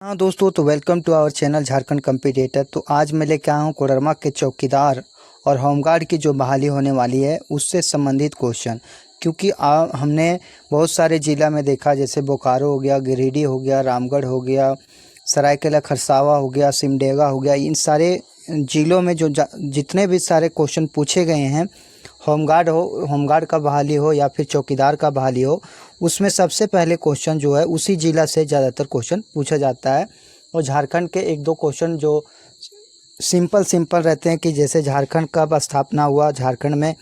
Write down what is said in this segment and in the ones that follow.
हाँ दोस्तों, तो welcome to our channel Jharkhand competitor. तो आज मैं लेके आया हूँ कोडरमा के चौकीदार और होमगार्ड की जो बहाली होने वाली है उससे संबंधित क्वेश्चन। क्योंकि हमने बहुत सारे ज़िला में देखा, जैसे बोकारो हो गया, गिरिडीह हो गया, रामगढ़ हो गया, सरायकेला खरसावा हो गया, सिमडेगा हो गया। इन सारे ज़िलों में जो जितने भी सारे क्वेश्चन पूछे गए हैं, होमगार्ड का बहाली हो या फिर चौकीदार का बहाली हो, उसमें सबसे पहले क्वेश्चन जो है उसी ज़िला से ज़्यादातर क्वेश्चन पूछा जाता है। और झारखंड के एक दो क्वेश्चन जो सिंपल रहते हैं कि जैसे झारखंड कब स्थापना हुआ, झारखंड में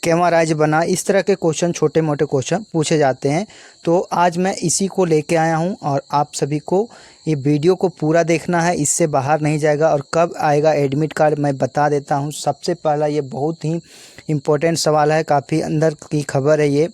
केवां राज्य बना, इस तरह के क्वेश्चन, छोटे मोटे क्वेश्चन पूछे जाते हैं। तो आज मैं इसी को लेके आया हूं और आप सभी को ये वीडियो को पूरा देखना है, इससे बाहर नहीं जाएगा। और कब आएगा एडमिट कार्ड मैं बता देता हूं। सबसे पहला ये बहुत ही इम्पोर्टेंट सवाल है, काफ़ी अंदर की खबर है ये,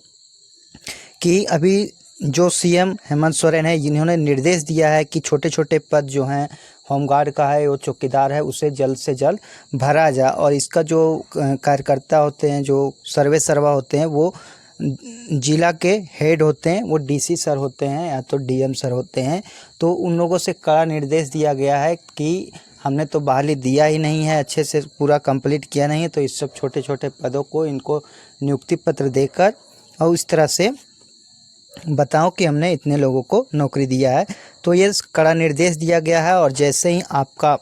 कि अभी जो सीएम हेमंत सोरेन है, इन्होंने निर्देश दिया है कि छोटे छोटे पद जो हैं, होमगार्ड का है, वो चौकीदार है, उसे जल्द से जल्द भरा जाए। और इसका जो कार्यकर्ता होते हैं, जो सर्वा होते हैं, वो जिला के हेड होते हैं, वो डीसी सर होते हैं या तो डीएम सर होते हैं। तो उन लोगों से कड़ा निर्देश दिया गया है कि हमने तो बहाली दिया ही नहीं है, अच्छे से पूरा कंप्लीट किया नहीं है, तो इस सब छोटे छोटे पदों को इनको नियुक्ति पत्र देकर और इस तरह से बताओ कि हमने इतने लोगों को नौकरी दिया है। तो ये कड़ा निर्देश दिया गया है। और जैसे ही आपका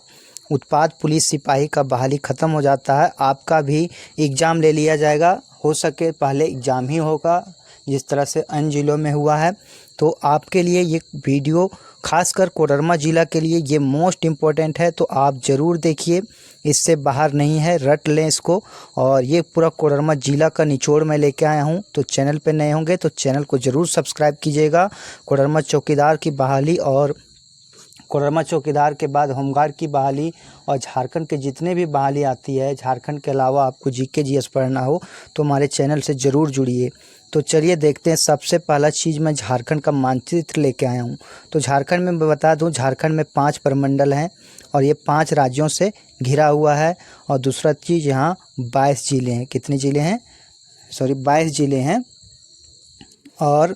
उत्पाद पुलिस सिपाही का बहाली ख़त्म हो जाता है, आपका भी एग्ज़ाम ले लिया जाएगा। हो सके पहले एग्ज़ाम ही होगा, जिस तरह से अन्य ज़िलों में हुआ है। तो आपके लिए ये वीडियो खासकर कोडरमा ज़िला के लिए ये मोस्ट इम्पोर्टेंट है, तो आप ज़रूर देखिए, इससे बाहर नहीं है, रट लें इसको। और ये पूरा कोडरमा ज़िला का निचोड़ मैं लेके आया हूँ। तो चैनल पे नए होंगे तो चैनल को ज़रूर सब्सक्राइब कीजिएगा। कोडरमा चौकीदार की बहाली और कोडरमा चौकीदार के बाद होमगार्ड की बहाली और झारखंड के जितने भी बहाली आती है, झारखंड के अलावा आपको जीके जीएस पढ़ना हो तो हमारे चैनल से ज़रूर जुड़िए। तो चलिए देखते हैं। सबसे पहला चीज़, मैं झारखंड का मानचित्र लेके आया हूँ। तो झारखंड में मैं बता दूँ, झारखंड में 5 प्रमंडल हैं और ये 5 राज्यों से घिरा हुआ है। और दूसरा चीज़, यहाँ 22 ज़िले हैं। कितने ज़िले हैं? 22 ज़िले हैं। और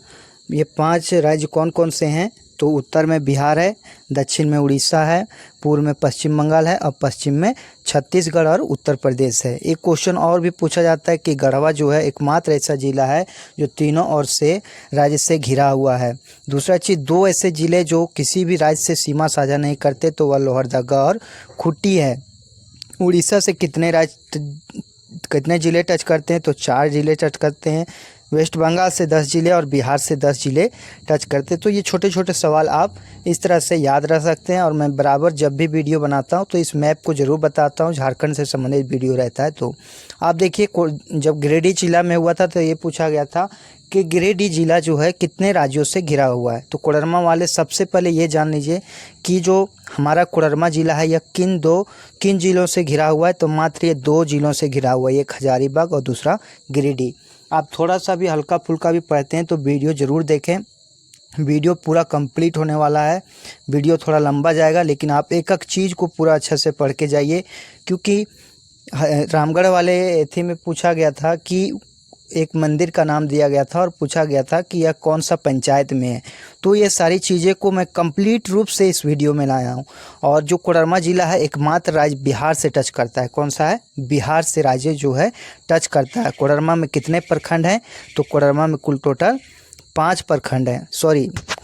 ये 5 राज्य कौन कौन से हैं? तो उत्तर में बिहार है, दक्षिण में उड़ीसा है, पूर्व में पश्चिम बंगाल है और पश्चिम में छत्तीसगढ़ और उत्तर प्रदेश है। एक क्वेश्चन और भी पूछा जाता है कि गढ़वा जो है एकमात्र ऐसा ज़िला है जो तीनों ओर से राज्य से घिरा हुआ है। दूसरा चीज़, 2 ऐसे ज़िले जो किसी भी राज्य से सीमा साझा नहीं करते, तो वह लोहरदगा और खूंटी है। उड़ीसा से कितने ज़िले टच करते हैं? तो 4 ज़िले टच करते हैं। वेस्ट बंगाल से 10 ज़िले और बिहार से 10 ज़िले टच करते। तो ये छोटे छोटे सवाल आप इस तरह से याद रख सकते हैं। और मैं बराबर जब भी वीडियो बनाता हूँ तो इस मैप को ज़रूर बताता हूँ, झारखंड से संबंधित वीडियो रहता है। तो आप देखिए, जब गिरिडीह जिला में हुआ था तो ये पूछा गया था कि गिरिडीह जिला जो है कितने राज्यों से घिरा हुआ है। तो कोडरमा वाले सबसे पहले ये जान लीजिए कि जो हमारा कोडरमा जिला है यह किन ज़िलों से घिरा हुआ है। तो मात्र ये 2 ज़िलों से घिरा हुआ है, एक हजारीबाग और दूसरा गिरिडीह। आप थोड़ा सा भी हल्का फुल्का भी पढ़ते हैं तो वीडियो ज़रूर देखें। वीडियो पूरा कंप्लीट होने वाला है, वीडियो थोड़ा लंबा जाएगा, लेकिन आप एक एक चीज़ को पूरा अच्छे से पढ़ के जाइए। क्योंकि रामगढ़ वाले एथी में पूछा गया था कि एक मंदिर का नाम दिया गया था और पूछा गया था कि यह कौन सा पंचायत में है। तो ये सारी चीज़ें को मैं कंप्लीट रूप से इस वीडियो में लाया हूँ। और जो कोडरमा ज़िला है एकमात्र राज्य बिहार से टच करता है। कौन सा है? बिहार से राज्य जो है टच करता है। कोडरमा में कितने प्रखंड हैं? तो कोडरमा में कुल टोटल 5 प्रखंड हैं।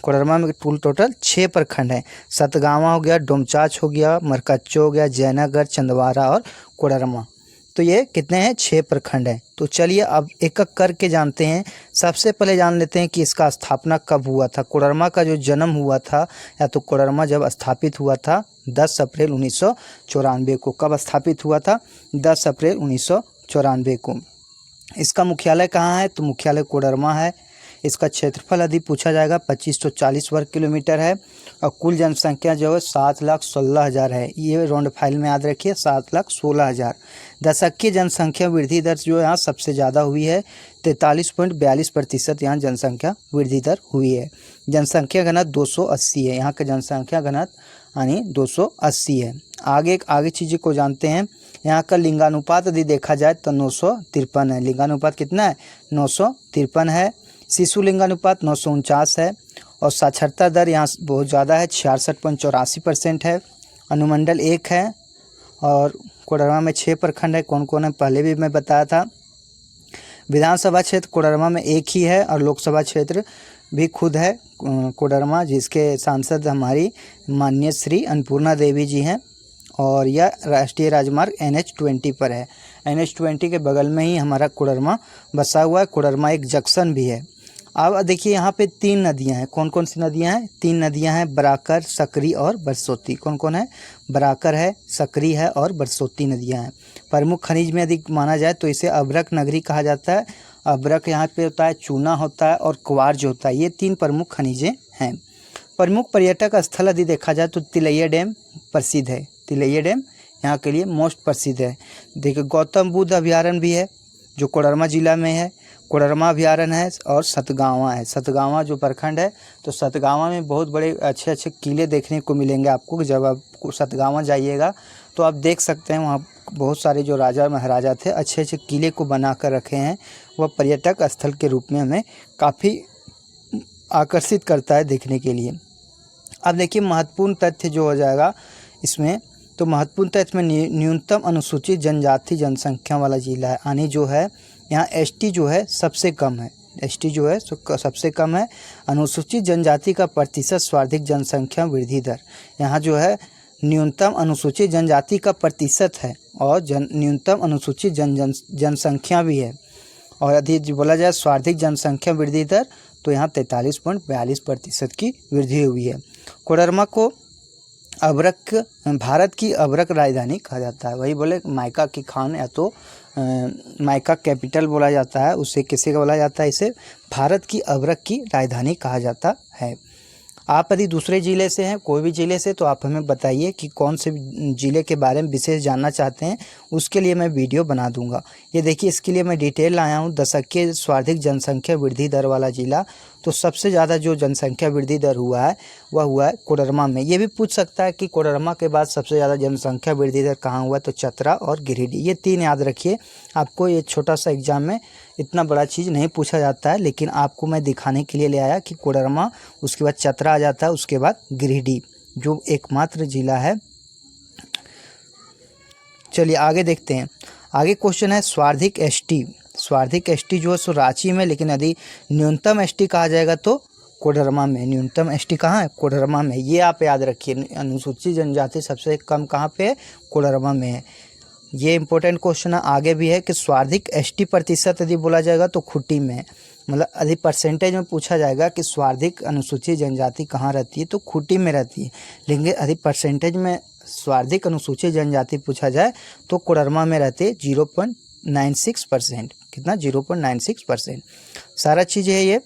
कोडरमा में कुल टोटल 6 प्रखंड हैं। सतगावा हो गया, डोमचांच हो गया, मरकच्चो हो गया, जयनगर, चंदवारा और कोडरमा। तो ये कितने हैं? 6 प्रखंड हैं। तो चलिए अब एक एक करके जानते हैं। सबसे पहले जान लेते हैं कि इसका स्थापना कब हुआ था। कोडरमा का जो जन्म हुआ था, या तो कोडरमा जब स्थापित हुआ था 10 अप्रैल 1994 को। कब स्थापित हुआ था? 10 अप्रैल 1994 को। इसका मुख्यालय कहाँ है? तो मुख्यालय कोडरमा है। इसका क्षेत्रफल यदि पूछा जाएगा 2540 वर्ग किलोमीटर है। और कुल जनसंख्या जो है 7,16,000 है। ये राउंड फाइल में याद रखिए, 7,16,000। दशकीय जनसंख्या वृद्धि दर जो यहाँ सबसे ज़्यादा हुई है, 43.42% यहाँ जनसंख्या वृद्धि दर हुई है। जनसंख्या घनत्व 280 है। यहाँ का जनसंख्या घनत्व यानी 280 है। आगे चीज़ों को जानते हैं। यहाँ का लिंगानुपात यदि देखा जाए तो 953 है। लिंगानुपात कितना है? 953 है। शिशु लिंगानुपात 949 है। और साक्षरता दर यहाँ बहुत ज़्यादा है, 66.84% है। अनुमंडल 1 है और कोडरमा में 6 प्रखंड है। कौन कौन है पहले भी मैं बताया था। विधानसभा क्षेत्र कोडरमा में 1 ही है और लोकसभा क्षेत्र भी खुद है कोडरमा, जिसके सांसद हमारी माननीय श्री अन्नपूर्णा देवी जी हैं। और यह राष्ट्रीय राजमार्ग NH-20 पर है। NH-20 के बगल में ही हमारा कोडरमा बसा हुआ है। कोडरमा एक जंक्शन भी है। अब देखिए यहाँ पे 3 नदियाँ हैं। कौन कौन सी नदियाँ हैं? 3 नदियाँ हैं, बराकर, सकरी और बरसोती। कौन कौन है? बराकर है, सकरी है और बरसोती नदियाँ हैं। प्रमुख खनिज में यदि माना जाए तो इसे अभ्रक नगरी कहा जाता है। अभ्रक यहाँ पे होता है, चूना होता है और क्वार्ज होता है। ये 3 प्रमुख खनिजें हैं। प्रमुख पर्यटक स्थल यदि देखा जाए तो तिलैया डैम प्रसिद्ध है। तिलैया डैम यहाँ के लिए मोस्ट प्रसिद्ध है। देखिए गौतम बुद्ध अभयारण्य भी है जो कोडरमा जिला में है। कोडरमा अभयारण्य है और सतगावा है। सतगावा जो प्रखंड है, तो सतगावा में बहुत बड़े अच्छे अच्छे किले देखने को मिलेंगे आपको। जब आप सतगावा जाइएगा तो आप देख सकते हैं वहाँ बहुत सारे जो राजा महाराजा थे अच्छे अच्छे किले को बना कर रखे हैं। वह पर्यटक स्थल के रूप में हमें काफ़ी आकर्षित करता है देखने के लिए। अब देखिए महत्वपूर्ण तथ्य जो हो जाएगा इसमें, तो महत्वपूर्ण तथ्य में न्यूनतम अनुसूचित जनजाति जनसंख्या वाला जिला है। यानी जो है यहाँ ST जो है सबसे कम है। ST जो है सबसे कम है। अनुसूचित जनजाति का प्रतिशत सर्वाधिक जनसंख्या वृद्धि दर, यहाँ जो है न्यूनतम अनुसूचित जनजाति का प्रतिशत है और न्यूनतम अनुसूचित जनसंख्या भी है। और यदि बोला जाए सर्वाधिक जनसंख्या वृद्धि दर तो यहाँ 43.42% की वृद्धि हुई है। कोडरमा को अभ्रक, भारत की अभ्रक राजधानी कहा जाता है। वही बोले माइका की खान या तो माइका कैपिटल बोला जाता है। उसे किसे बोला जाता है? इसे भारत की अभ्रक की राजधानी कहा जाता है। आप यदि दूसरे ज़िले से हैं, कोई भी ज़िले से, तो आप हमें बताइए कि कौन से ज़िले के बारे में विशेष जानना चाहते हैं। उसके लिए मैं वीडियो बना दूंगा। ये देखिए इसके लिए मैं डिटेल लाया हूँ। दशकीय सर्वाधिक जनसंख्या वृद्धि दर वाला ज़िला, तो सबसे ज़्यादा जो जनसंख्या वृद्धि दर हुआ है वह हुआ है कोडरमा में। ये भी पूछ सकता है कि कोडरमा के बाद सबसे ज़्यादा जनसंख्या वृद्धि दर कहाँ हुआ, तो चतरा और गिरिडीह। ये 3 याद रखिए। आपको ये छोटा सा एग्जाम में इतना बड़ा चीज़ नहीं पूछा जाता है, लेकिन आपको मैं दिखाने के लिए ले आया कि कोडरमा, उसके बाद चतरा आ जाता है, उसके बाद गिरिडीह जो एकमात्र जिला है। चलिए आगे देखते हैं। आगे क्वेश्चन है सर्वाधिक ST। सर्वाधिक ST जो है सो रांची में, लेकिन यदि न्यूनतम ST कहा जाएगा तो कोडरमा में। न्यूनतम ST कहाँ है? कोडरमा में। ये आप याद रखिए। अनुसूचित जनजाति सबसे कम कहाँ पे है? कोडरमा में है। ये इंपॉर्टेंट क्वेश्चन है। आगे भी है कि सर्वाधिक ST प्रतिशत यदि बोला जाएगा तो खूंटी में, मतलब यदि परसेंटेज में पूछा जाएगा कि सर्वाधिक अनुसूचित जनजाति कहाँ रहती है तो खूंटी में रहती है। लेकिन यदि परसेंटेज में सर्वाधिक अनुसूचित जनजाति पूछा जाए तो कोडरमा में रहते 0.96%। कितना? 0.96%। सारा चीज़ है ये।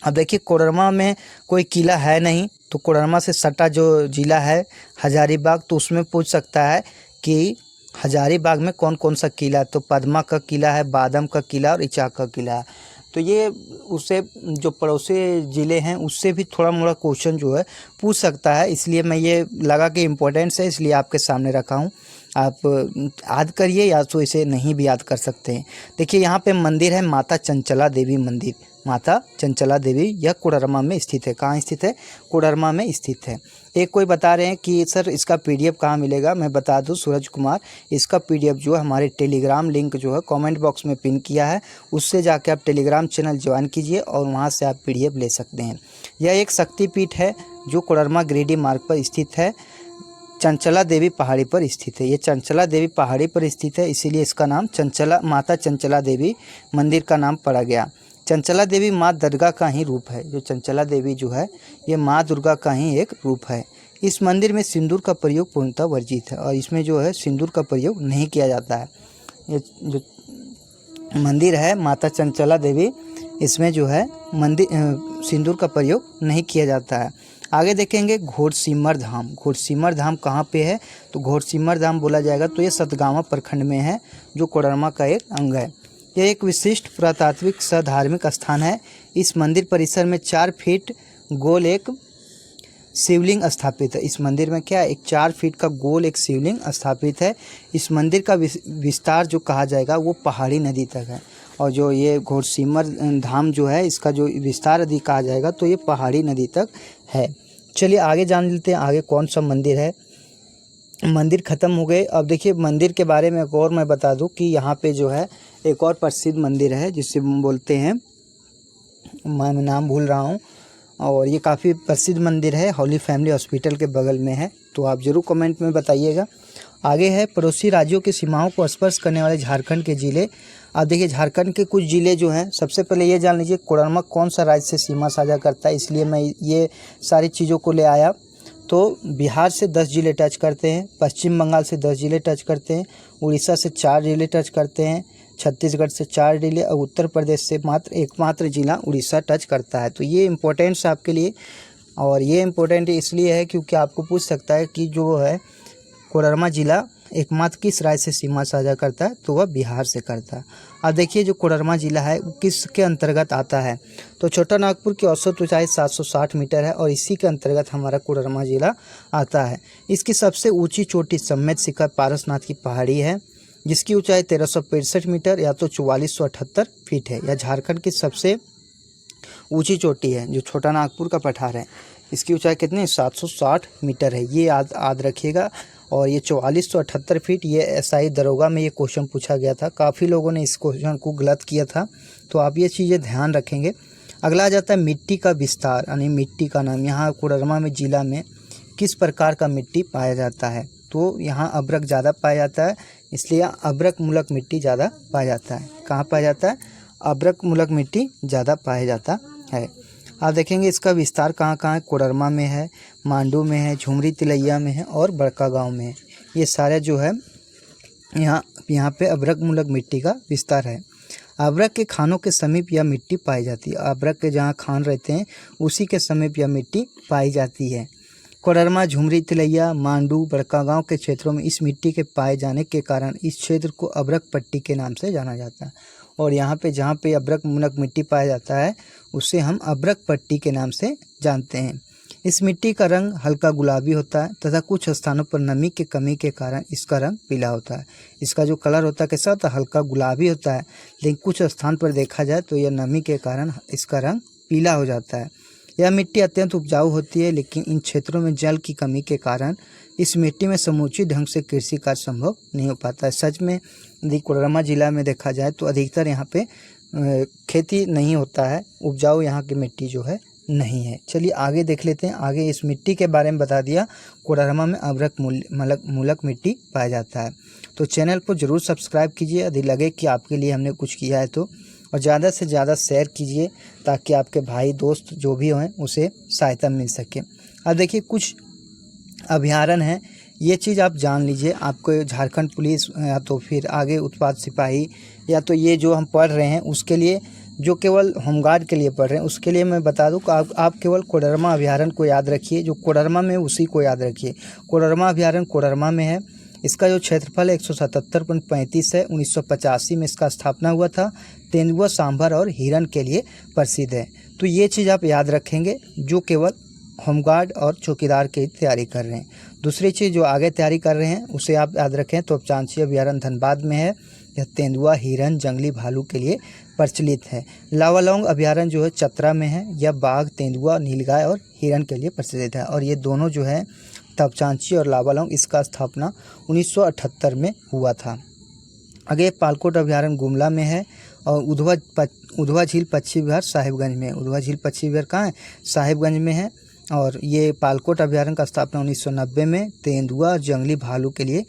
अब देखिए कोडरमा में कोई किला है नहीं, तो कोडरमा से सटा जो जिला है हजारीबाग, तो उसमें पूछ सकता है कि हजारीबाग में कौन कौन सा किला है, तो पद्मा का किला है, बादम का किला और इचाक का किला है। तो ये उससे जो पड़ोसी ज़िले हैं उससे भी थोड़ा मोड़ा क्वेश्चन जो है पूछ सकता है, इसलिए मैं ये लगा कि इम्पोर्टेंस है, इसलिए आपके सामने रखा हूँ। आप याद करिए या तो इसे नहीं भी याद कर सकते हैं। देखिए यहाँ पे मंदिर है माता चंचला देवी मंदिर। माता चंचला देवी यह कोडरमा में स्थित है। कहाँ स्थित है? कोडरमा में स्थित है। एक कोई बता रहे हैं कि सर इसका PDF कहाँ मिलेगा? मैं बता दूं सूरज कुमार, इसका PDF जो है हमारे टेलीग्राम लिंक जो है कमेंट बॉक्स में पिन किया है, उससे जाके आप टेलीग्राम चैनल ज्वाइन कीजिए और वहाँ से आप PDF ले सकते हैं। यह एक शक्तिपीठ है जो कोडरमा गिरिडीह मार्ग पर स्थित है। चंचला देवी पहाड़ी पर स्थित है। ये चंचला देवी पहाड़ी पर स्थित है, इसीलिए इसका नाम माता चंचला देवी मंदिर का नाम पड़ा गया। चंचला देवी माँ दुर्गा का ही रूप है। जो चंचला देवी जो है ये माँ दुर्गा का ही एक रूप है। इस मंदिर में सिंदूर का प्रयोग पूर्णतः वर्जित है और इसमें जो है सिंदूर का प्रयोग नहीं किया जाता है। ये जो मंदिर है माता चंचला देवी, इसमें जो है सिंदूर का प्रयोग नहीं किया जाता है। आगे देखेंगे घोड़सिमर धाम। घोड़सिमर धाम कहाँ पे है? तो घोड़सिमर धाम बोला जाएगा तो ये सतगावा प्रखंड में है, जो कोडरमा का एक अंग है। यह एक विशिष्ट पुरातात्विक सह धार्मिक स्थान है। इस मंदिर परिसर में 4 फीट गोल एक शिवलिंग स्थापित है। इस मंदिर में क्या है? एक 4 फीट का गोल एक शिवलिंग स्थापित है। इस मंदिर का विस्तार जो कहा जाएगा वो पहाड़ी नदी तक है और जो ये घोड़सिमर धाम जो है इसका जो विस्तार यदि कहा जाएगा तो ये पहाड़ी नदी तक है। चलिए आगे जान लेते हैं आगे कौन सा मंदिर है। मंदिर ख़त्म हो गए। अब देखिए मंदिर के बारे में एक और मैं बता दूं कि यहाँ पे जो है एक और प्रसिद्ध मंदिर है जिसे बोलते हैं, मैं नाम भूल रहा हूँ, और ये काफ़ी प्रसिद्ध मंदिर है, होली फैमिली हॉस्पिटल के बगल में है, तो आप ज़रूर कमेंट में बताइएगा। आगे है पड़ोसी राज्यों की सीमाओं को स्पर्श करने वाले झारखंड के ज़िले। आप देखिए झारखंड के कुछ ज़िले जो हैं, सबसे पहले ये जान लीजिए कोडरमा कौन सा राज्य से सीमा साझा करता है, इसलिए मैं ये सारी चीज़ों को ले आया। तो बिहार से 10 ज़िले टच करते हैं, पश्चिम बंगाल से 10 ज़िले टच करते हैं, उड़ीसा से 4 ज़िले टच करते हैं, छत्तीसगढ़ से 4 ज़िले और उत्तर प्रदेश से एकमात्र ज़िला उड़ीसा टच करता है। तो ये इम्पोर्टेंट्स आपके लिए, और ये इम्पोर्टेंट इसलिए है क्योंकि आपको पूछ सकता है कि जो है कोडरमा ज़िला एकमात्र किस राज्य से सीमा साझा करता है, तो वह बिहार से करता है। अब देखिए जो कोडरमा ज़िला है वो किसके अंतर्गत आता है, तो छोटा नागपुर की औसत ऊंचाई 760 मीटर है और इसी के अंतर्गत हमारा कोडरमा ज़िला आता है। इसकी सबसे ऊंची चोटी सम्मेत शिखर पारसनाथ की पहाड़ी है जिसकी ऊंचाई 1365 मीटर या तो 4478 फीट है। यह झारखंड की सबसे ऊंची चोटी है। जो छोटा नागपुर का पठार है इसकी ऊंचाई कितनी 760 मीटर है, ये याद रखिएगा। और ये 4478 फीट, ये एसआई दरोगा में ये क्वेश्चन पूछा गया था, काफ़ी लोगों ने इस क्वेश्चन को गलत किया था, तो आप ये चीज़ें ध्यान रखेंगे। अगला आ जाता है मिट्टी का विस्तार, यानी मिट्टी का नाम। यहाँ कोडरमा में ज़िला में किस प्रकार का मिट्टी पाया जाता है, तो यहाँ अभ्रक ज़्यादा पाया जाता है, इसलिए अभ्रक मूलक मिट्टी ज़्यादा पाया जाता है। कहाँ पाया जाता है, अभ्रक मूलक मिट्टी ज़्यादा पाया जाता है। आप देखेंगे इसका विस्तार कहाँ कहाँ है, कोडरमा में है, मांडू में है, झुमरी तिलैया में है और बड़का गांव में है। ये सारे जो है यहाँ पे अभ्रक मूलक मिट्टी का विस्तार है। अभ्रक के खानों के समीप यह मिट्टी पाई जाती है। अभ्रक के जहाँ खान रहते हैं उसी के समीप यह मिट्टी पाई जाती है। कोडरमा, झुमरी तिलैया, मांडू, बड़का गांव के क्षेत्रों में इस मिट्टी के पाए जाने के कारण इस क्षेत्र को अभ्रक पट्टी के नाम से जाना जाता है। और यहाँ पे जहाँ पे अभ्रक मूलक मिट्टी पाया जाता है उसे हम अभ्रक पट्टी के नाम से जानते हैं। इस मिट्टी का रंग हल्का गुलाबी होता है तथा कुछ स्थानों पर नमी के कमी के कारण इसका रंग पीला होता है। इसका जो कलर होता है कैसा होता है, हल्का गुलाबी होता है, लेकिन कुछ स्थान पर देखा जाए तो यह नमी के कारण इसका रंग पीला हो जाता है। यह मिट्टी अत्यंत उपजाऊ होती है, लेकिन इन क्षेत्रों में जल की कमी के कारण इस मिट्टी में समुचित ढंग से कृषि कार्य संभव नहीं हो पाता है। सच में यदि कोडरमा जिला में देखा जाए तो अधिकतर यहाँ पे खेती नहीं होता है, उपजाऊ यहाँ की मिट्टी जो है नहीं है। चलिए आगे देख लेते हैं। आगे इस मिट्टी के बारे में बता दिया, कोडरमा में अभ्रक मूलक मिट्टी पाया जाता है। तो चैनल को ज़रूर सब्सक्राइब कीजिए यदि लगे कि आपके लिए हमने कुछ किया है तो, और ज़्यादा से ज़्यादा शेयर कीजिए ताकि आपके भाई दोस्त जो भी हों उसे सहायता मिल सके। अब देखिए कुछ अभयारण्य हैं, ये चीज़ आप जान लीजिए। आपको झारखंड पुलिस या तो फिर आगे उत्पाद सिपाही या तो ये जो हम पढ़ रहे हैं उसके लिए, जो केवल होमगार्ड के लिए पढ़ रहे हैं उसके लिए मैं बता दूं कि आप केवल कोडरमा अभयारण्य को याद रखिए, जो कोडरमा में उसी को याद रखिए। कोडरमा अभयारण्य कोडरमा में है। इसका जो क्षेत्रफल है 177.35 है। 1985 में इसका स्थापना हुआ था। तेंदुआ, सांभर और हिरन के लिए प्रसिद्ध है। तो ये चीज़ आप याद रखेंगे जो केवल होमगार्ड और चौकीदार की तैयारी कर रहे हैं। दूसरी चीज़ जो आगे तैयारी कर रहे हैं उसे आप याद रखें। तोपचांची अभयारण्य धनबाद में है। यह तेंदुआ, हिरन, जंगली भालू के लिए प्रचलित है। लावालौंग अभयारण्य जो है चतरा में है। यह बाघ, तेंदुआ, नीलगाय और हिरन के लिए प्रचलित है। और ये दोनों जो है तोपचांची और लावालौंग, इसका स्थापना 1978 में हुआ था। आगे पालकोट अभयारण्य गुमला में है। और उधवा झील पश्चिम विहार साहिबगंज में। उधवा झील पश्चिम विहार कहाँ है, साहिबगंज में है। और ये पालकोट अभयारण्य का स्थापना 1990 में तेंदुआ, जंगली भालू के लिए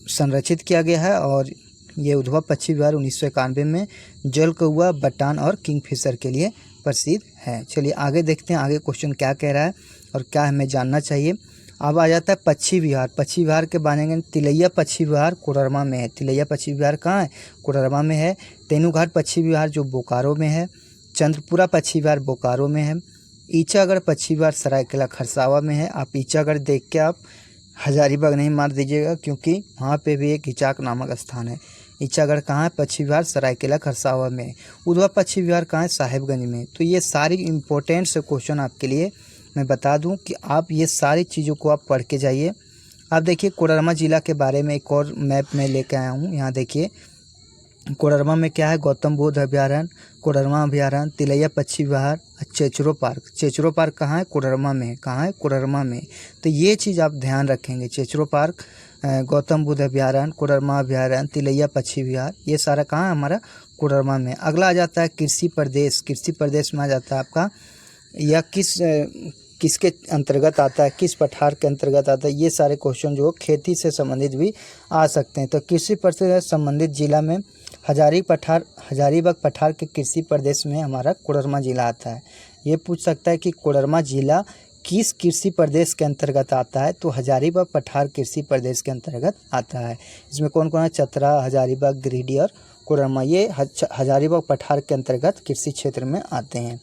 संरक्षित किया गया है। और ये उधवा पश्चिम विहार 1991 में जल कौआ, बटान और किंगफिशर के लिए प्रसिद्ध है। चलिए आगे देखते हैं आगे क्वेश्चन क्या कह रहा है और क्या हमें जानना चाहिए। अब आ जाता है पक्षी विहार। पक्षी विहार के बारे में तिलैया पक्षी विहार कोडरमा में है। तिलैया पक्षी विहार कहाँ है, कोडरमा में है। तेनूघाट पक्षी विहार जो बोकारो में है। चंद्रपुरा पक्षी विहार बोकारो में है। ईचागढ़ पक्षी विहार सरायकेला खरसावा में है। आप ईचागढ़ देख के आप हजारीबाग नहीं मार दीजिएगा, क्योंकि वहाँ पे भी एक ईचाक नामक स्थान है। ईचागढ़ कहाँ है, पक्षी विहार सरायकेला खरसावा में। उधवा पक्षी विहार कहाँ है, साहिबगंज में। तो ये सारी इम्पोर्टेंट से क्वेश्चन आपके लिए मैं बता दूं कि आप ये सारी चीज़ों को आप पढ़ के जाइए। आप देखिए कोडरमा ज़िला के बारे में एक और मैप में लेकर आया हूँ। यहाँ देखिए कोडरमा में क्या है, गौतम बुद्ध अभ्यारण्य, कोडरमा अभ्यारण्य, तिलैया पक्षी विहार, चेचरो पार्क। चेचरो पार्क कहाँ है, कोडरमा में है। कहाँ है, कोडरमा में। तो ये चीज़ आप ध्यान रखेंगे, चेचरो पार्क, गौतम बुद्ध अभ्यारण्य, कोडरमा अभ्यारण्य, तिलैया पक्षी विहार, ये सारा कहाँ है हमारा, कोडरमा में। अगला आ जाता है कृषि प्रदेश। कृषि प्रदेश में आ जाता है आपका, यह किसके अंतर्गत आता है, किस पठार के अंतर्गत आता है। ये सारे क्वेश्चन जो खेती से संबंधित भी आ सकते हैं। तो कृषि प्रदेश से संबंधित जिला में हजारीबाग पठार के कृषि प्रदेश में हमारा कोडरमा जिला आता है। ये पूछ सकता है कि कोडरमा जिला किस कृषि प्रदेश के अंतर्गत आता है, तो हजारीबाग पठार कृषि प्रदेश के अंतर्गत आता है। इसमें कौन कौन है, चतरा, हजारीबाग, गिरिडीह और कोडरमा, ये हजारीबाग पठार के अंतर्गत कृषि क्षेत्र में आते हैं।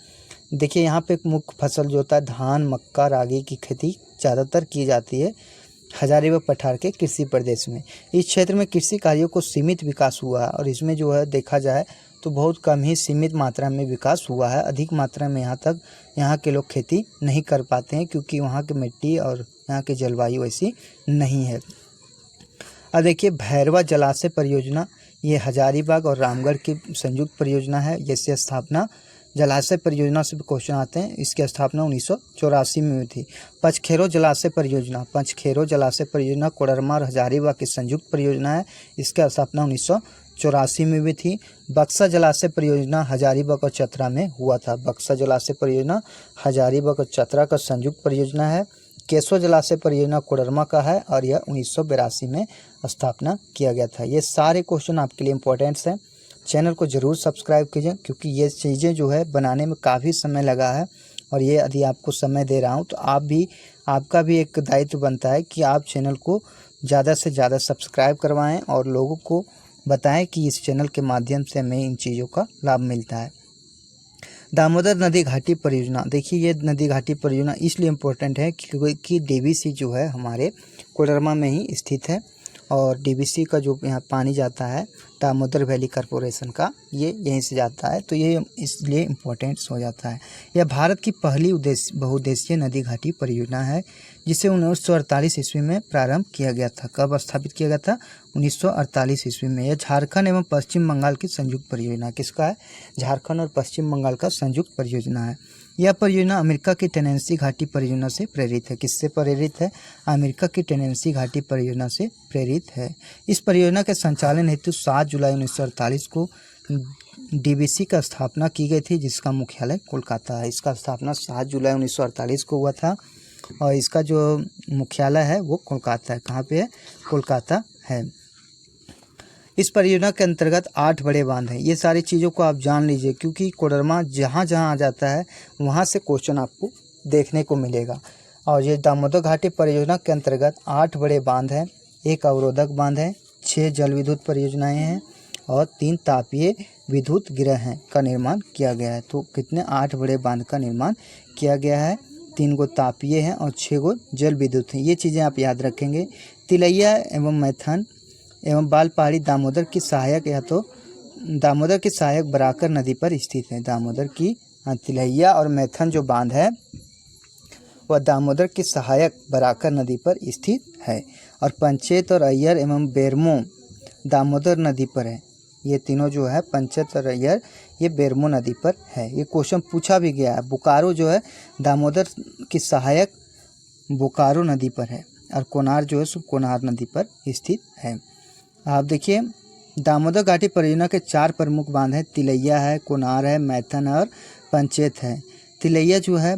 देखिए यहाँ पे मुख्य फसल जो होता है धान, मक्का, रागी की खेती ज़्यादातर की जाती है हजारीबाग पठार के कृषि प्रदेश में। इस क्षेत्र में कृषि कार्यों को सीमित विकास हुआ है और इसमें जो है देखा जाए तो बहुत कम ही सीमित मात्रा में विकास हुआ है। अधिक मात्रा में यहाँ के लोग खेती नहीं कर पाते हैं क्योंकि वहाँ की मिट्टी और यहाँ की जलवायु ऐसी नहीं है। अब देखिए भैरवा जलाशय परियोजना, ये हजारीबाग और रामगढ़ की संयुक्त परियोजना है। जैसे स्थापना जलाशय परियोजना से भी क्वेश्चन आते हैं। इसकी स्थापना 1984 में हुई थी। पचखेरो जलाशय परियोजना कोडरमा और हजारीबाग की संयुक्त परियोजना है। इसकी स्थापना 1984 में भी थी। बक्सा जलाशय परियोजना हजारीबाग और चतरा में हुआ था। बक्सा जलाशय परियोजना हजारीबाग और चतरा का संयुक्त परियोजना है। केशव जलाशय परियोजना कोडरमा का है और यह 1982 में स्थापना किया गया था। ये सारे क्वेश्चन आपके लिए इम्पोर्टेंट्स हैं। चैनल को ज़रूर सब्सक्राइब कीजिए क्योंकि ये चीज़ें जो है बनाने में काफ़ी समय लगा है और ये यदि आपको समय दे रहा हूँ तो आपका भी एक दायित्व बनता है कि आप चैनल को ज़्यादा से ज़्यादा सब्सक्राइब करवाएं और लोगों को बताएं कि इस चैनल के माध्यम से हमें इन चीज़ों का लाभ मिलता है। दामोदर नदी घाटी परियोजना, देखिए ये नदी घाटी परियोजना इसलिए इम्पोर्टेंट है क्योंकि डीवीसी जो है हमारे कोडरमा में ही स्थित है और डीवीसी का जो यहाँ पानी जाता है दामोदर वैली कॉरपोरेशन का, ये यहीं से जाता है, तो ये इसलिए इम्पोर्टेंट्स हो जाता है। यह भारत की पहली बहुउद्देशीय नदी घाटी परियोजना है जिसे 1948 ईस्वी में प्रारंभ किया गया था। कब स्थापित किया गया था, 1948 ईस्वी में। यह झारखंड एवं पश्चिम बंगाल की संयुक्त परियोजना, किसका है, झारखंड और पश्चिम बंगाल का संयुक्त परियोजना है। यह परियोजना अमेरिका की टेनेंसी घाटी परियोजना से प्रेरित है। किससे प्रेरित है, अमेरिका की टेनेंसी घाटी परियोजना से प्रेरित है। इस परियोजना के संचालन हेतु 7 जुलाई 1948 को डीवीसी का स्थापना की गई थी जिसका मुख्यालय कोलकाता है। इसका स्थापना 7 जुलाई 1948 को हुआ था और इसका जो मुख्यालय है वो कोलकाता है। कहाँ पे है, कोलकाता है। इस परियोजना के अंतर्गत 8 बड़े बांध हैं। ये सारी चीज़ों को आप जान लीजिए क्योंकि कोडरमा जहाँ जहाँ आ जाता है वहाँ से क्वेश्चन आपको देखने को मिलेगा। और ये दामोदर घाटी परियोजना के अंतर्गत 8 बड़े बांध हैं, 1 अवरोधक बांध है, 6 जल विद्युत परियोजनाएं हैं और 3 तापीय विद्युत गृह हैं का निर्माण किया गया है। तो कितने, 8 बड़े बांध का निर्माण किया गया है, 3 गो तापीय हैं और 6 गो जल विद्युत हैं। ये चीज़ें आप याद रखेंगे। तिलैया एवं मैथन एवं बाल पहाड़ी दामोदर की सहायक बराकर नदी पर स्थित है। दामोदर की तिलैया और मैथन जो बांध है वह दामोदर की सहायक बराकर नदी पर स्थित है। और पंचेत और अय्यर एवं बेरमो दामोदर नदी पर है। ये तीनों जो है पंचेत और अय्यर ये बेरमो नदी पर है। ये क्वेश्चन पूछा भी गया है। बोकारो जो है दामोदर की सहायक बोकारो नदी पर है और कोनार जो है सो कोनार नदी पर स्थित है। आप देखिए दामोदर घाटी परियोजना के 4 प्रमुख बांध हैं, तिलैया है, कोनार है, मैथन और पंचेत है। तिलैया जो है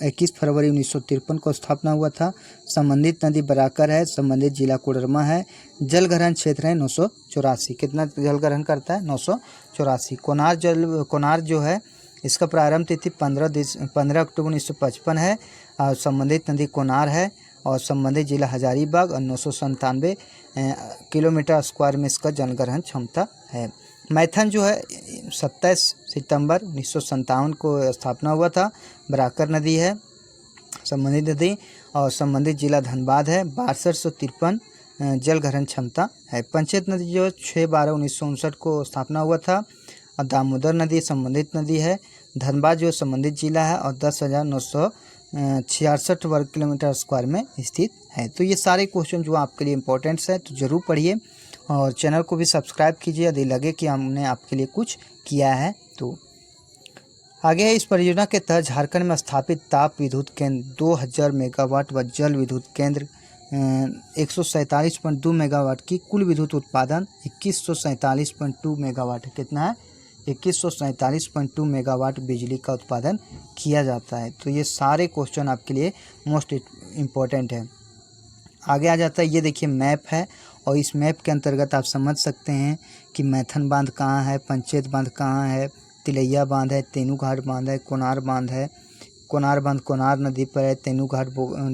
21 फरवरी 1953 को स्थापना हुआ था। संबंधित नदी बराकर है, संबंधित जिला कोडरमा है। जल ग्रहण क्षेत्र है 984। कितना जल ग्रहण करता है, 984। कोनार जो है इसका प्रारंभ तिथि 15 अक्टूबर 1955 है और संबंधित नदी कोनार है और संबंधित जिला हजारीबाग और 997 किलोमीटर स्क्वायर में इसका जलग्रहण क्षमता है। मैथन जो है 27 सितंबर 1957 को स्थापना हुआ था। बराकर नदी है संबंधित नदी और संबंधित जिला धनबाद है। 6253 जलग्रहण क्षमता है। पंचेत नदी जो 6/12/1959 को स्थापना हुआ था और दामोदर नदी संबंधित नदी है। धनबाद जो संबंधित जिला है और 10,966 वर्ग किलोमीटर स्क्वायर में स्थित है। तो ये सारे क्वेश्चन जो आपके लिए इम्पोर्टेंट्स है तो ज़रूर पढ़िए और चैनल को भी सब्सक्राइब कीजिए यदि लगे कि हमने आपके लिए कुछ किया है तो। आगे है, इस परियोजना के तहत झारखंड में स्थापित ताप विद्युत केंद्र 2000 मेगावाट व जल विद्युत केंद्र 147.2 मेगावाट की कुल विद्युत उत्पादन 2147.2 मेगावाट है। कितना है? 2147.2 मेगावाट बिजली का उत्पादन किया जाता है। तो ये सारे क्वेश्चन आपके लिए मोस्ट इम्पोर्टेंट है। आगे आ जाता है, ये देखिए मैप है और इस मैप के अंतर्गत आप समझ सकते हैं कि मैथन बांध कहाँ है, पंचेत बांध कहाँ है, तिलैया बांध है, तेनूघाट बांध है, कोनार बांध है। कोनार बांध कोनार नदी पर है, तेनूघाट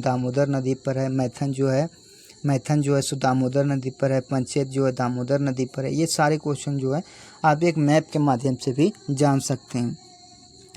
दामोदर नदी पर है, मैथन जो है सो दामोदर नदी पर है, पंचेत जो है दामोदर नदी पर है। ये सारे क्वेश्चन जो है आप एक मैप के माध्यम से भी जान सकते हैं।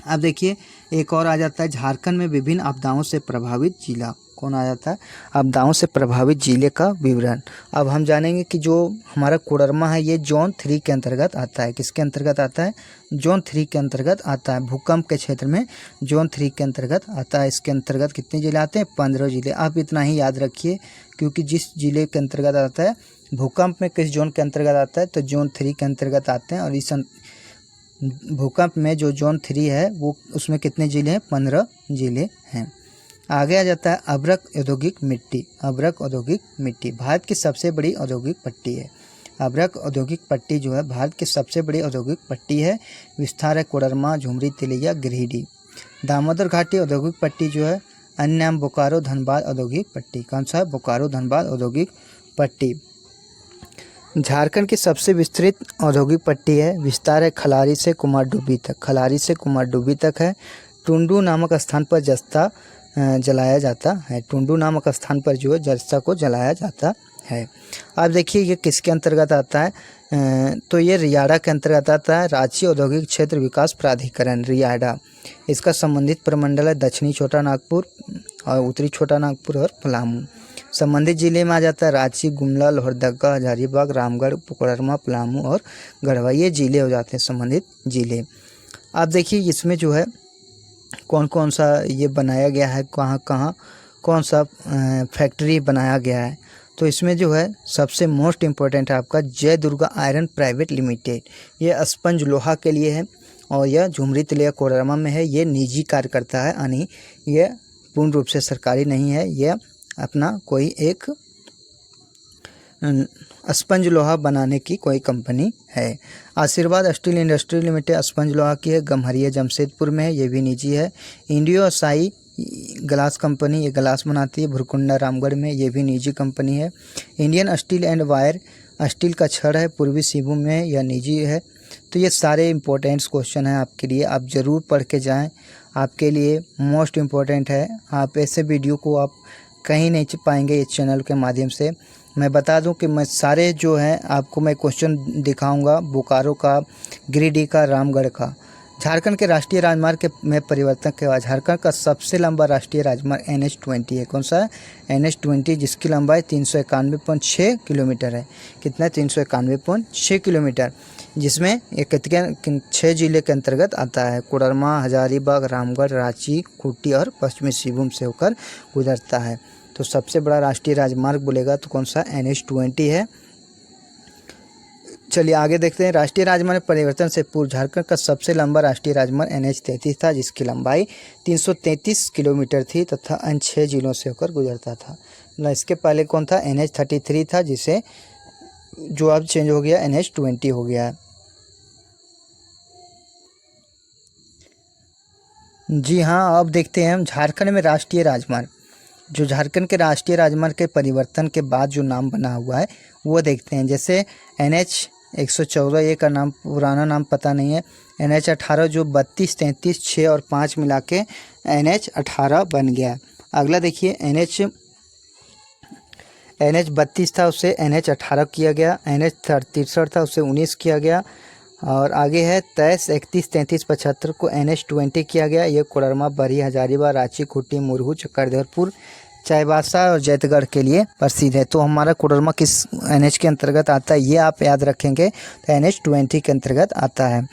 अब देखिए एक और आ जाता है, झारखंड में विभिन्न आपदाओं से प्रभावित जिला। कौन आ जाता है? आपदाओं से प्रभावित जिले का विवरण। अब हम जानेंगे कि जो हमारा कोडरमा है ये जोन 3 के अंतर्गत आता है। किसके अंतर्गत आता है? जोन 3 के अंतर्गत आता है। भूकंप के क्षेत्र में जोन 3 के अंतर्गत आता है। इसके अंतर्गत कितने जिले आते हैं? 15 जिले। आप इतना ही याद रखिए, क्योंकि जिस जिले के अंतर्गत आता है, भूकंप में किस जोन के अंतर्गत आता है तो जोन 3 के अंतर्गत आते हैं। और इस भूकंप में जो जोन 3 है वो उसमें कितने जिले हैं? 15 जिले हैं। आगे आ जाता है अभ्रक औद्योगिक मिट्टी। अभ्रक औद्योगिक मिट्टी भारत की सबसे बड़ी औद्योगिक पट्टी है। अभ्रक औद्योगिक पट्टी जो है भारत की सबसे बड़ी औद्योगिक पट्टी है। विस्तार है कोडरमा, झुमरी, तिलैया, गिरिडीह। दामोदर घाटी औद्योगिक पट्टी जो है अन्य नाम बोकारो धनबाद औद्योगिक पट्टी। कौन सा है? बोकारो धनबाद औद्योगिक पट्टी। झारखंड की सबसे विस्तृत औद्योगिक पट्टी है। विस्तार है खलारी से कुमारडुब्बी तक। खलारी से कुमारडुब्बी तक है। टुंडू नामक स्थान पर जस्ता जलाया जाता है। टुंडू नामक स्थान पर जो है जस्ता को जलाया जाता है। अब देखिए ये किसके अंतर्गत आता है? तो ये रियाड़ा के अंतर्गत आता है। रांची औद्योगिक क्षेत्र विकास प्राधिकरण रियाड़ा। इसका संबंधित प्रमंडल है दक्षिणी छोटा नागपुर और उत्तरी छोटा नागपुर और पलामू। संबंधित जिले में आ जाता है रांची, गुमला, लोहरदगा, हजारीबाग, रामगढ़, कोडरमा, पलामू और गढ़वा। ये जिले हो जाते हैं संबंधित जिले। आप देखिए इसमें जो है कौन कौन सा ये बनाया गया है, कहाँ कहाँ कौन सा फैक्ट्री बनाया गया है। तो इसमें जो है सबसे मोस्ट इम्पोर्टेंट है आपका जय दुर्गा आयरन प्राइवेट लिमिटेड। ये स्पंज लोहा के लिए है और यह झुमरी, तिलैया, कोडरमा में है। ये निजी कार्य करता है, यानी यह पूर्ण रूप से सरकारी नहीं है। यह अपना कोई एक स्पंज लोहा बनाने की कोई कंपनी है। आशीर्वाद स्टील इंडस्ट्री लिमिटेड स्पंज लोहा की है। गम्हरिया जमशेदपुर में है, ये भी निजी है। इंडियो साई ग्लास कंपनी, ये ग्लास बनाती है। भुरकुंडा रामगढ़ में, ये भी निजी कंपनी है। Indian steel and wire steel का छड़ है, पूर्वी सिंहभूम में, यह निजी है। तो ये सारे इम्पोर्टेंट्स क्वेश्चन हैं आपके लिए, आप ज़रूर पढ़ के जाएँ, आपके लिए मोस्ट इम्पोर्टेंट है। आप ऐसे वीडियो को आप कहीं नहीं पाएंगे इस चैनल के माध्यम से। मैं बता दूं कि मैं सारे जो हैं आपको मैं क्वेश्चन दिखाऊंगा, बोकारो का, गिरिडीह का, रामगढ़ का। झारखंड के राष्ट्रीय राजमार्ग के में परिवर्तन के बाद झारखंड का सबसे लंबा राष्ट्रीय राजमार्ग NH-20 है। कौन सा है? NH-20, जिसकी लंबाई 391.6 किलोमीटर है। कितना है? 391.6 किलोमीटर, जिसमें एक 6 जिले के अंतर्गत आता है। कोडरमा, हजारीबाग, रामगढ़, रांची, खूंटी और पश्चिमी सिंहभूम से होकर गुजरता है। तो सबसे बड़ा राष्ट्रीय राजमार्ग बोलेगा तो कौन सा? NH-20 है। चलिए आगे देखते हैं। राष्ट्रीय राजमार्ग परिवर्तन से पूर्व झारखंड का सबसे लंबा राष्ट्रीय राजमार्ग NH-33 था, जिसकी लंबाई 333 किलोमीटर थी तथा अन्य 6 जिलों से होकर गुजरता था। इसके पहले कौन था? NH-33 था, जिसे जो अब चेंज हो गया NH-20 हो गया है। जी हाँ, अब देखते हैं हम झारखंड में राष्ट्रीय राजमार्ग। जो झारखंड के राष्ट्रीय राजमार्ग के परिवर्तन के बाद जो नाम बना हुआ है वो देखते हैं। जैसे NH-114, ये का नाम पुराना नाम पता नहीं है। NH-18 जो 32, 33, 6 और 5 मिला के NH-18 बन गया। अगला देखिए NH-32 था, उससे NH-18 किया गया। NH-63 था, उससे 19 किया गया। और आगे है 23, 31, 33, 75 को NH-20 किया गया। ये कोडरमा, बरी, हजारीबाग, रांची, खूंटी, मुरहू, चक्रधरपुर, चाईबासा और जैतगढ़ के लिए प्रसिद्ध है। तो हमारा कोडरमा किस NH के अंतर्गत आता है, ये आप याद रखेंगे, तो NH20 के अंतर्गत आता है।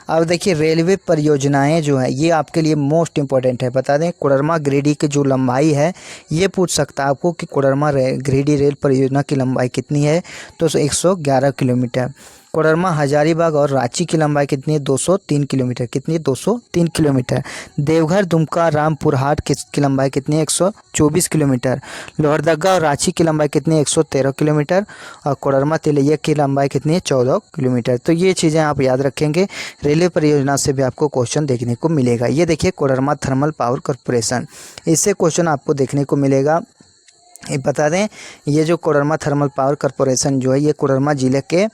अब देखिए रेलवे परियोजनाएं जो है ये आपके लिए मोस्ट इम्पॉर्टेंट है। बता दें कोडरमा गिरिडीह की जो लंबाई है, ये पूछ सकता है आपको कि कोडरमा गिरिडीह रेल परियोजना की लंबाई कितनी है, तो 111 किलोमीटर। कोडरमा हजारीबाग और रांची की लंबाई कितनी है, 203 किलोमीटर। कितनी है, 203 किलोमीटर। देवघर दुमका रामपुर हाट की लंबाई कितनी है, 124 किलोमीटर। लोहरदगा और रांची की लंबाई कितनी है, 113 किलोमीटर। और कोडरमा तिलैया की लंबाई कितनी है, 14 किलोमीटर। तो ये चीज़ें आप याद रखेंगे, रेलवे परियोजना से भी आपको क्वेश्चन देखने को मिलेगा। ये देखिए कोडरमा थर्मल पावर कॉरपोरेशन, इससे क्वेश्चन आपको देखने को मिलेगा। ये बता दें ये जो कोडरमा थर्मल पावर कॉरपोरेशन जो है ये कोडरमा ज़िले के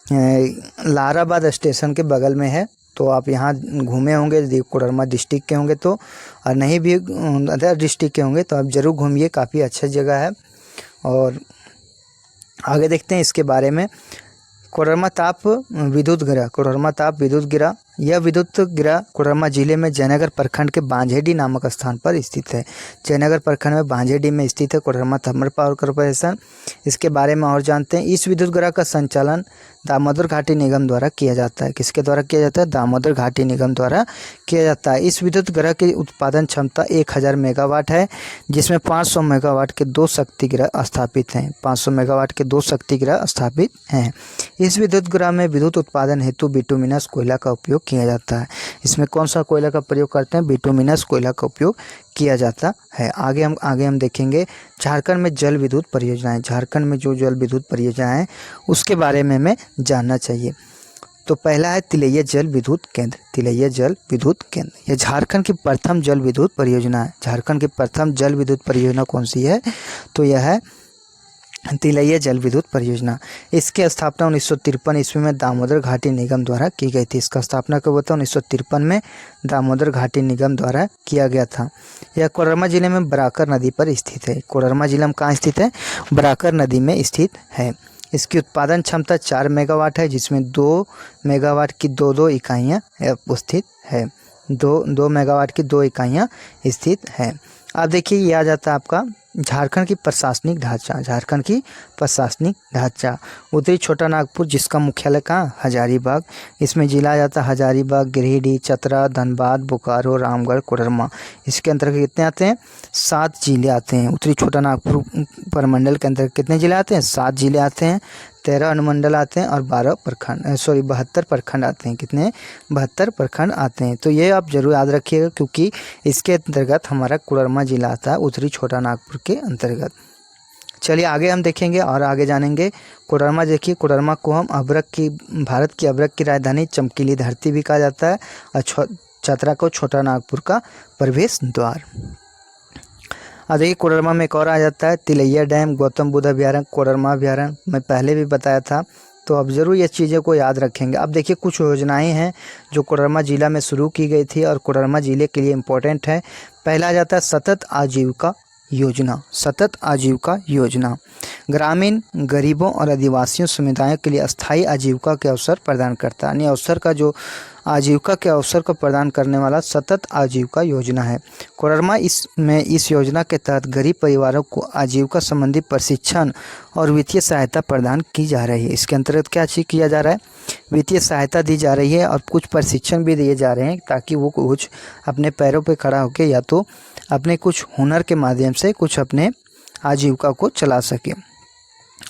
लाराबाद स्टेशन के बगल में है। तो आप यहाँ घूमे होंगे, कोडरमा डिस्ट्रिक्ट के होंगे तो, और नहीं भी अदर डिस्ट्रिक्ट के होंगे तो आप ज़रूर घूमिए, काफ़ी अच्छा जगह है। और आगे देखते हैं इसके बारे में। कोडरमा ताप विद्युत गृह, कोडरमा ताप विद्युत गृह, यह विद्युत गृह कोडरमा जिले में जयनगर प्रखंड के बांझेडी नामक स्थान पर स्थित है। जयनगर प्रखंड में बांझेडी में स्थित है कोडरमा थर्मल पावर कॉरपोरेशन। इसके बारे में और जानते हैं। इस विद्युत गृह का संचालन दामोदर घाटी निगम द्वारा किया जाता है। किसके द्वारा किया जाता है, दामोदर घाटी निगम द्वारा किया जाता है। इस विद्युत गृह की उत्पादन क्षमता 1000 मेगावाट है, जिसमें 500 मेगावाट के 2 शक्ति गृह स्थापित हैं। 500 मेगावाट के 2 शक्ति गृह स्थापित हैं। इस विद्युत गृह में विद्युत उत्पादन हेतु बिटुमिनस कोयला का उपयोग किया जाता है। इसमें कौन सा कोयला का प्रयोग करते हैं, बिटुमिनस कोयला का उपयोग किया जाता है। आगे हम देखेंगे झारखंड में जल विद्युत परियोजनाएं। झारखंड में जो जल विद्युत परियोजनाएं हैं उसके बारे में हमें जानना चाहिए। तो पहला है तिलैया जल विद्युत केंद्र। तिलैया जल विद्युत केंद्र यह झारखंड की प्रथम जल विद्युत परियोजना है। झारखंड की प्रथम जल विद्युत परियोजना कौन सी है, तो यह है तिलैया जल विद्युत परियोजना। इसकी स्थापना 1953 ईस्वी में दामोदर घाटी निगम द्वारा की गई थी। इसका स्थापना कब हुआ था, 1953 में दामोदर घाटी निगम द्वारा किया गया था। यह कोडरमा जिले में बराकर नदी पर स्थित है। कोडरमा जिला में कहाँ स्थित है, बराकर नदी में स्थित है। इसकी उत्पादन क्षमता 4 मेगावाट है, जिसमें 2 मेगावाट की 2 इकाइयाँ स्थित है। 2 मेगावाट की 2 इकाइयाँ स्थित है। अब देखिए ये आ जाता है आपका झारखंड की प्रशासनिक ढांचा। झारखंड की प्रशासनिक ढांचा, उत्तरी छोटा नागपुर जिसका मुख्यालय कहाँ, हजारीबाग। इसमें जिला आ जाता है हजारीबाग, गिरिडीह, चतरा, धनबाद, बोकारो, रामगढ़, कोडरमा। इसके अंतर्गत कितने आते हैं, 7 जिले आते हैं। उत्तरी छोटा नागपुर प्रमंडल के अंतर्गत कितने जिले आते हैं, 7 जिले आते हैं, 13 अनुमंडल आते हैं और 72 प्रखंड आते हैं। कितने, 72 प्रखंड आते हैं। तो ये आप जरूर याद रखिएगा, क्योंकि इसके अंतर्गत हमारा कोडरमा जिला आता है, उत्तरी छोटा नागपुर के अंतर्गत। चलिए आगे हम देखेंगे और आगे जानेंगे। कोडरमा देखिए, कोडरमा को हम भारत की अभ्रक की राजधानी, चमकीली धरती भी कहा जाता है, और चतरा को छोटा नागपुर का प्रवेश द्वार। अब देखिए कोडरमा में एक और आ जाता है तिलैया डैम, गौतम बुद्ध अभयारण्य, कोडरमा अभयारण्य, मैं पहले भी बताया था। तो अब ज़रूर ये चीज़ों को याद रखेंगे। अब देखिए कुछ योजनाएं हैं जो कोडरमा जिला में शुरू की गई थी और कोडरमा जिले के लिए इम्पोर्टेंट है। पहला आ जाता है सतत आजीविका योजना। सतत आजीविका योजना ग्रामीण गरीबों और आदिवासियों समुदायों के लिए अस्थायी आजीविका के अवसर प्रदान करता है। यानी अवसर का जो आजीविका के अवसर को प्रदान करने वाला सतत आजीविका योजना है। कोडरमा इस योजना के तहत गरीब परिवारों को आजीविका संबंधी प्रशिक्षण और वित्तीय सहायता प्रदान की जा रही है। इसके अंतर्गत क्या चीज़ किया जा रहा है, वित्तीय सहायता दी जा रही है और कुछ प्रशिक्षण भी दिए जा रहे हैं, ताकि वो कुछ अपने पैरों पर खड़ा होकर या तो अपने कुछ हुनर के माध्यम से कुछ अपने आजीविका को चला सके।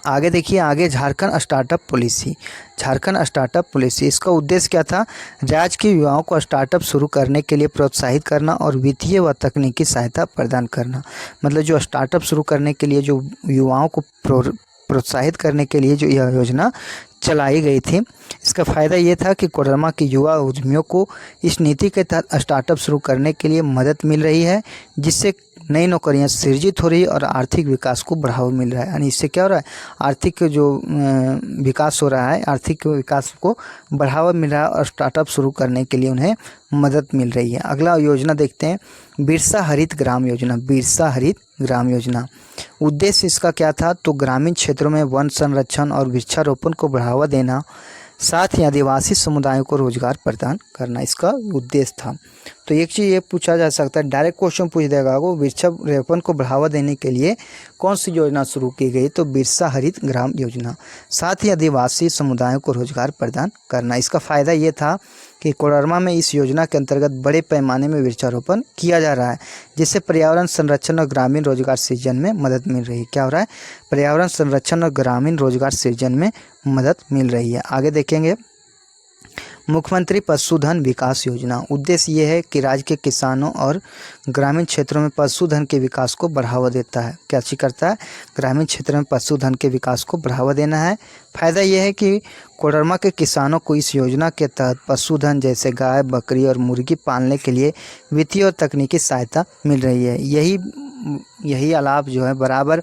आगे देखिए, आगे Jharkhand startup policy. Jharkhand startup policy, इसका उद्देश्य क्या था, राज्य के युवाओं को स्टार्टअप शुरू करने के लिए प्रोत्साहित करना और वित्तीय व तकनीकी सहायता प्रदान करना। मतलब जो स्टार्टअप शुरू करने के लिए जो युवाओं को प्रोत्साहित करने के लिए जो यह योजना चलाई गई थी, इसका फ़ायदा ये था कि कोडरमा के युवा उद्यमियों को इस नीति के तहत स्टार्टअप शुरू करने के लिए मदद मिल रही है, जिससे नई नौकरियां सृजित हो रही है और आर्थिक विकास को बढ़ावा मिल रहा है। यानी इससे क्या हो रहा है, आर्थिक जो विकास हो रहा है, आर्थिक विकास को बढ़ावा मिल रहा है और स्टार्टअप शुरू करने के लिए उन्हें मदद मिल रही है। अगला योजना देखते हैं, बिरसा हरित ग्राम योजना। बिरसा हरित ग्राम योजना, उद्देश्य इसका क्या था, तो ग्रामीण क्षेत्रों में वन संरक्षण और वृक्षारोपण को बढ़ावा देना, साथ ही आदिवासी समुदायों को रोजगार प्रदान करना इसका उद्देश्य था। तो एक चीज़ ये पूछा जा सकता है, डायरेक्ट क्वेश्चन पूछ देगा वो, वृक्षारोपण को बढ़ावा देने के लिए कौन सी योजना शुरू की गई, तो बिरसा हरित ग्राम योजना। साथ ही आदिवासी समुदायों को रोजगार प्रदान करना, इसका फ़ायदा ये था कि कोडरमा में इस योजना के अंतर्गत बड़े पैमाने में वृक्षारोपण किया जा रहा है, जिससे पर्यावरण संरक्षण और ग्रामीण रोजगार सृजन में मदद मिल रही है। क्या हो रहा है? पर्यावरण संरक्षण और ग्रामीण रोजगार सृजन में मदद मिल रही है। आगे देखेंगे, मुख्यमंत्री पशुधन विकास योजना। उद्देश्य ये है कि राज्य के किसानों और ग्रामीण क्षेत्रों में पशुधन के विकास को बढ़ावा देता है। क्या चीज़ करता है? ग्रामीण क्षेत्र में पशुधन के विकास को बढ़ावा देना है। फायदा ये है कि कोडरमा के किसानों को इस योजना के तहत पशुधन जैसे गाय, बकरी और मुर्गी पालने के लिए वित्तीय और तकनीकी सहायता मिल रही है। यही आलाप जो है बराबर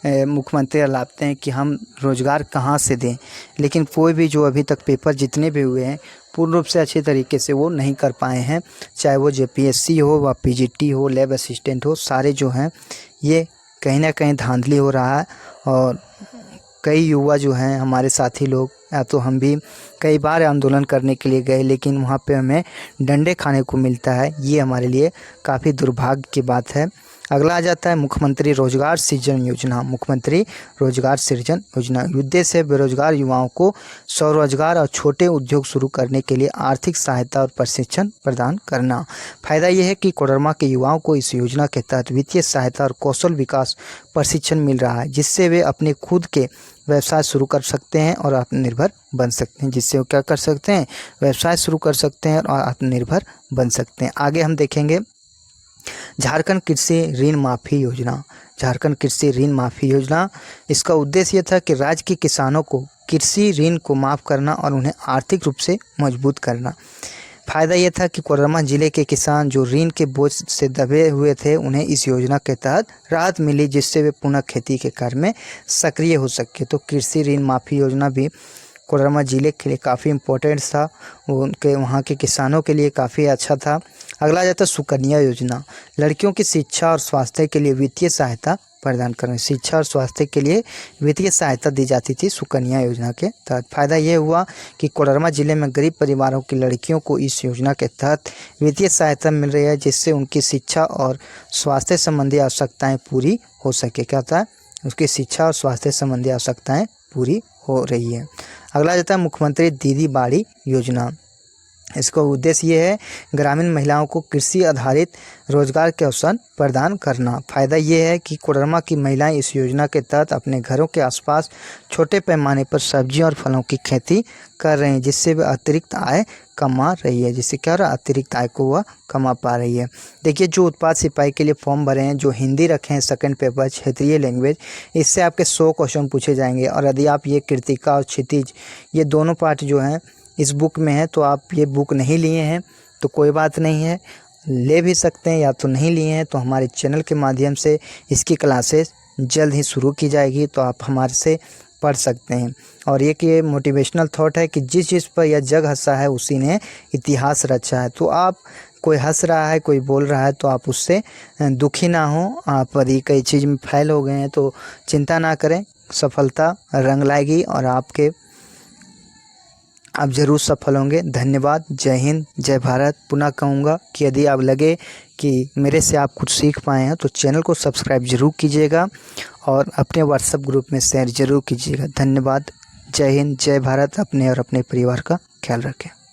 मुख्यमंत्री अलापते हैं कि हम रोज़गार कहाँ से दें, लेकिन कोई भी जो अभी तक पेपर जितने भी हुए हैं पूर्ण रूप से अच्छे तरीके से वो नहीं कर पाए हैं, चाहे वो जेपीएससी हो व पीजीटी हो, लैब असिस्टेंट हो, सारे जो हैं ये कहीं ना कहीं धांधली हो रहा है। और कई युवा जो हैं हमारे साथी लोग, या तो हम भी कई बार आंदोलन करने के लिए गए, लेकिन वहाँ पे हमें डंडे खाने को मिलता है। ये हमारे लिए काफ़ी दुर्भाग्य की बात है। अगला आ जाता है मुख्यमंत्री रोजगार सृजन योजना। मुख्यमंत्री रोजगार सृजन योजना उद्देश्य है बेरोजगार युवाओं को स्वरोजगार और छोटे उद्योग शुरू करने के लिए आर्थिक सहायता और प्रशिक्षण प्रदान करना। फायदा यह है कि कोडरमा के युवाओं को इस योजना के तहत वित्तीय सहायता और कौशल विकास प्रशिक्षण मिल रहा है, जिससे वे अपने खुद के व्यवसाय शुरू कर सकते हैं और आत्मनिर्भर बन सकते हैं। जिससे वो क्या कर सकते हैं? व्यवसाय शुरू कर सकते हैं और आत्मनिर्भर बन सकते हैं। आगे हम देखेंगे झारखंड कृषि ऋण माफ़ी योजना। झारखंड कृषि ऋण माफ़ी योजना, इसका उद्देश्य यह था कि राज्य के किसानों को कृषि ऋण को माफ़ करना और उन्हें आर्थिक रूप से मजबूत करना। फ़ायदा यह था कि कोडरमा जिले के किसान जो ऋण के बोझ से दबे हुए थे, उन्हें इस योजना के तहत राहत मिली, जिससे वे पुनः खेती के कार्य में सक्रिय हो सके। तो कृषि ऋण माफ़ी योजना भी कोडरमा जिले के लिए काफ़ी इम्पोर्टेंट था, उनके वहाँ के किसानों के लिए काफ़ी अच्छा था। अगला आ जाता है सुकन्या योजना। लड़कियों की शिक्षा और स्वास्थ्य के लिए वित्तीय सहायता प्रदान करना। शिक्षा और स्वास्थ्य के लिए वित्तीय सहायता दी जाती थी सुकन्या योजना के तहत। फायदा ये हुआ कि कोडरमा जिले में गरीब परिवारों की लड़कियों को इस योजना के तहत वित्तीय सहायता मिल रही है, जिससे उनकी शिक्षा और स्वास्थ्य संबंधी आवश्यकताएँ पूरी हो सके। क्या होता है? उसकी शिक्षा और स्वास्थ्य संबंधी आवश्यकताएँ पूरी हो रही है। अगला जाता है मुख्यमंत्री दीदी बाड़ी योजना। इसका उद्देश्य ये है ग्रामीण महिलाओं को कृषि आधारित रोजगार के अवसर प्रदान करना। फायदा ये है कि कोडरमा की महिलाएं इस योजना के तहत अपने घरों के आसपास छोटे पैमाने पर सब्जियों और फलों की खेती कर रहे हैं, जिससे वे अतिरिक्त आय कमा रही है। जिससे क्या हो रहा है? अतिरिक्त आय को वह कमा पा रही है। देखिए, जो उत्पाद सिपाही के लिए फॉर्म भरे हैं, जो हिंदी रखे हैं सेकंड पेपर क्षेत्रीय लैंग्वेज, इससे आपके 100 क्वेश्चन पूछे जाएंगे। और यदि आप ये कृतिका और क्षितिज ये दोनों पार्ट जो हैं इस बुक में है, तो आप ये बुक नहीं लिए हैं तो कोई बात नहीं है, ले भी सकते हैं, या तो नहीं लिए हैं तो हमारे चैनल के माध्यम से इसकी क्लासेस जल्द ही शुरू की जाएगी, तो आप हमारे से पढ़ सकते हैं। और एक ये मोटिवेशनल थॉट है कि जिस चीज़ पर यह जग हंसा है उसी ने इतिहास रचा है। तो आप, कोई हंस रहा है, कोई बोल रहा है, तो आप उससे दुखी ना हो। आप यदि कई चीज़ में फेल हो गए हैं तो चिंता ना करें, सफलता रंग लाएगी और आप ज़रूर सफल होंगे। धन्यवाद। जय हिंद, जय भारत। पुनः कहूँगा कि यदि आप लगे कि मेरे से आप कुछ सीख पाए हैं तो चैनल को सब्सक्राइब ज़रूर कीजिएगा और अपने व्हाट्सएप ग्रुप में शेयर ज़रूर कीजिएगा। धन्यवाद। जय हिंद, जय भारत। अपने और अपने परिवार का ख्याल रखें।